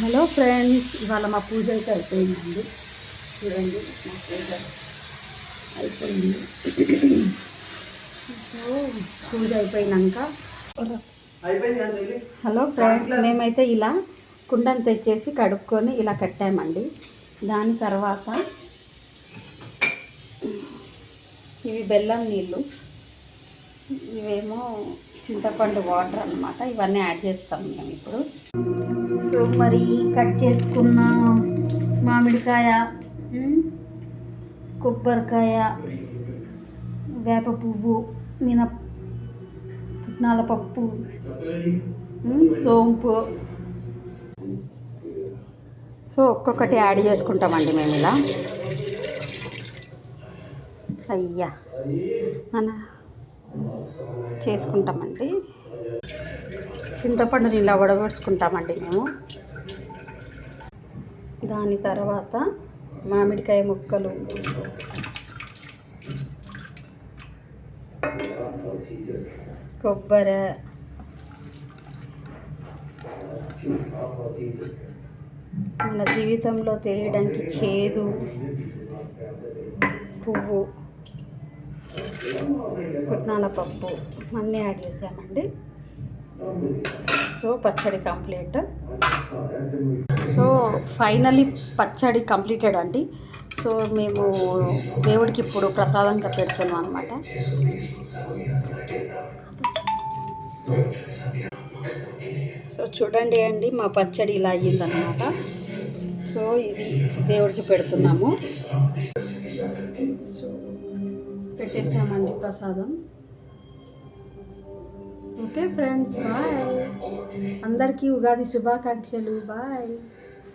Hello friends, ఇవాళ మా పూజ అయితే అయిపోయిందండి. చూడండి, మా పూజ అయిపోయింది. సో పూజ అయిపోయినాక హలో ఫ్రెండ్స్, మేమైతే ఇలా కుండను తెచ్చేసి కడుక్కొని ఇలా కట్టామండి. దాని తర్వాత ఇవి బెల్లం నీళ్ళు, ఇవేమో చింతపండు వాటర్ అన్నమాట. ఇవన్నీ యాడ్ చేస్తాం మేము ఇప్పుడు. సో మరి కట్ చేసుకున్న మామిడికాయ, కొబ్బరికాయ, వేప పువ్వు, పుట్నాల పప్పు, సోంపు, సో ఒక్కొక్కటి యాడ్ చేసుకుంటామండి మేము ఇలా. అయ్యా అన్న చేసుకుంటామండి. చింతపండుని ఇలా వడబోసుకుంటామండి మేము. దాని తర్వాత మామిడికాయ ముక్కలు, కొబ్బరి, మన జీవితంలో తెలియడానికి చేదు, పువ్వు, పుట్నాల పప్పు అన్నీ యాడ్ చేసామండి. సో పచ్చడి కంప్లీట్. సో ఫైనలీ పచ్చడి కంప్లీటెడ్ అండి. సో మేము దేవుడికి ఇప్పుడు ప్రసాదంగా పెడుతున్నాం అనమాట. సో చూడండి అండి, మా పచ్చడి ఇలా అయ్యిందనమాట. సో ఇది దేవుడికి పెడుతున్నాము. సో పెట్టేసామండి ప్రసాదం. Okay friends, bye. అందరికీ ఉగాది శుభాకాంక్షలు. బాయ్.